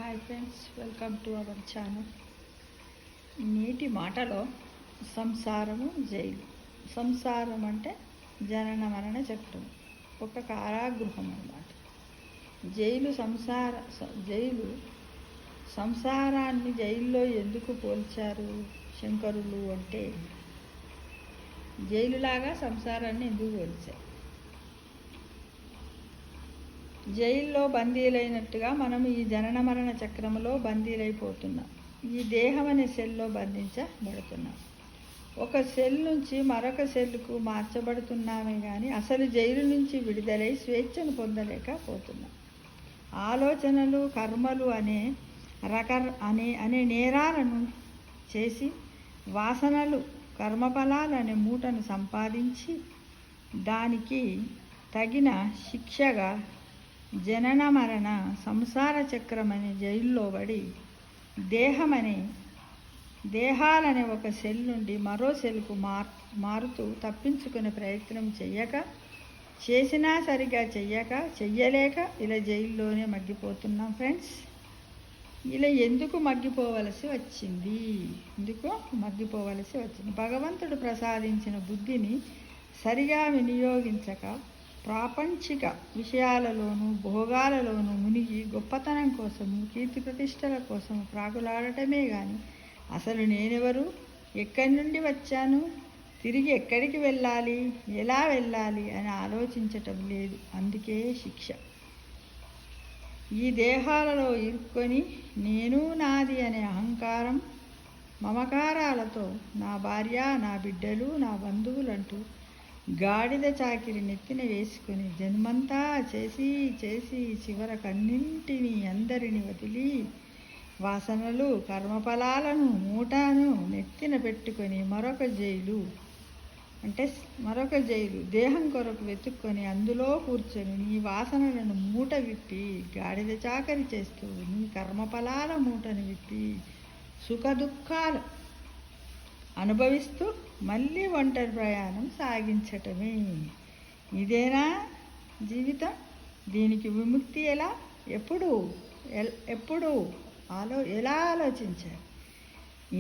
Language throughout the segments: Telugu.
Hi friends, welcome to our channel. నేటి మాటలో సంసారము జైలు. సంసారం అంటే జనన మరణ చక్రం, ఒక కారాగృహం అన్నమాట. జైలు సంసారాన్ని జైల్లో ఎందుకు పోల్చారు శంకరులు అంటే, జైలులాగా సంసారాన్ని ఎందుకు పోల్చారు? జైల్లో బందీలైనట్టుగా మనం ఈ జనన మరణ చక్రంలో బందీలైపోతున్నాం. ఈ దేహం అనే సెల్లో బంధించబడుతున్నాం. ఒక సెల్ నుంచి మరొక సెల్కు మార్చబడుతున్నామే కానీ అసలు జైలు నుంచి విడుదలై స్వేచ్ఛను పొందలేకపోతున్నాం. ఆలోచనలు, కర్మలు అనే నేరాలను చేసి, వాసనలు, కర్మఫలాలు అనే మూటను సంపాదించి, దానికి తగిన శిక్షగా జనన మరణ సంసార చక్రం అనే జైల్లో పడి దేహాలనే ఒక సెల్ నుండి మరో సెల్కు మారుతూ తప్పించుకునే ప్రయత్నం చేసినా సరిగా చెయ్యలేక ఇలా జైల్లోనే మగ్గిపోతున్నాం ఫ్రెండ్స్. ఇలా ఎందుకు మగ్గిపోవలసి వచ్చింది? భగవంతుడు ప్రసాదించిన బుద్ధిని సరిగా వినియోగించక ప్రాపంచిక విషయాలలోనూ భోగాలలోనూ మునిగి గొప్పతనం కోసము, కీర్తి ప్రతిష్టల కోసము ప్రాకులాడటమే కానీ అసలు నేనెవరు, ఎక్కడి నుండి వచ్చాను, తిరిగి ఎక్కడికి వెళ్ళాలి, ఎలా వెళ్ళాలి అని ఆలోచించటం లేదు. అందుకే శిక్ష. ఈ దేహాలలో ఇరుక్కొని నేను నాది అనే అహంకారం, మమకారాలతో నా భార్య, నా బిడ్డలు, నా బంధువులంటూ గాడిద చాకిరి నెత్తిన వేసుకుని జన్మంతా చేసి చివరకన్నింటినీ అందరిని వదిలి వాసనలు, కర్మఫలాలను మూటను నెత్తిన పెట్టుకొని మరొక జైలు దేహం కొరకు వెతుక్కొని అందులో కూర్చొని నీ వాసనలను మూట విప్పి గాడిద చాకరి చేస్తూ నీ కర్మఫలాల మూటను విప్పి సుఖ దుఃఖాలు అనుభవిస్తూ మళ్ళీ ఒంటరి ప్రయాణం సాగించటమే. ఇదేనా జీవితం? దీనికి విముక్తి ఎలా? ఎప్పుడు ఎలా ఆలోచించారు?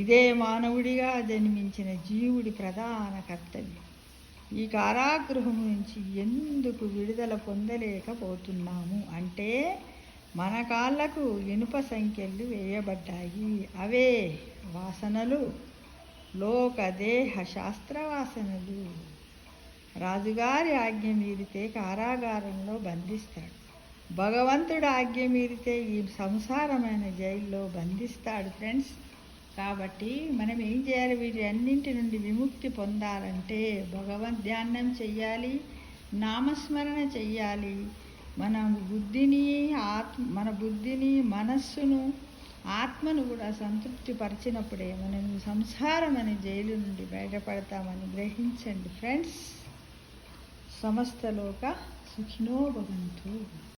ఇదే మానవుడిగా జన్మించిన జీవుడి ప్రధాన కర్తవ్యం. ఈ కారాగృహం నుంచి ఎందుకు విడుదల పొందలేకపోతున్నాము అంటే, మన కాళ్లకు ఇనుప సంఖ్యలు వేయబడ్డాయి. అవే వాసనలు, లోకదేహ శాస్త్ర వాసనలు. రాజుగారి ఆజ్ఞ మీరితే కారాగారంలో బంధిస్తాడు, భగవంతుడు ఆజ్ఞ మీరితే ఈ సంసారమైన జైల్లో బంధిస్తాడు ఫ్రెండ్స్. కాబట్టి మనం ఏం చేయాలి? వీటి అన్నింటి నుండి విముక్తి పొందాలంటే భగవద్ ధ్యానం చెయ్యాలి, నామస్మరణ చెయ్యాలి. మన బుద్ధిని మనస్సును, ఆత్మను కూడా సంతృప్తి పరిచినప్పుడే మనం సంసారం అనే జైలు నుండి బయటపడతామని గ్రహించండి ఫ్రెండ్స్. సమస్తలోక సుఖినో భవంతు.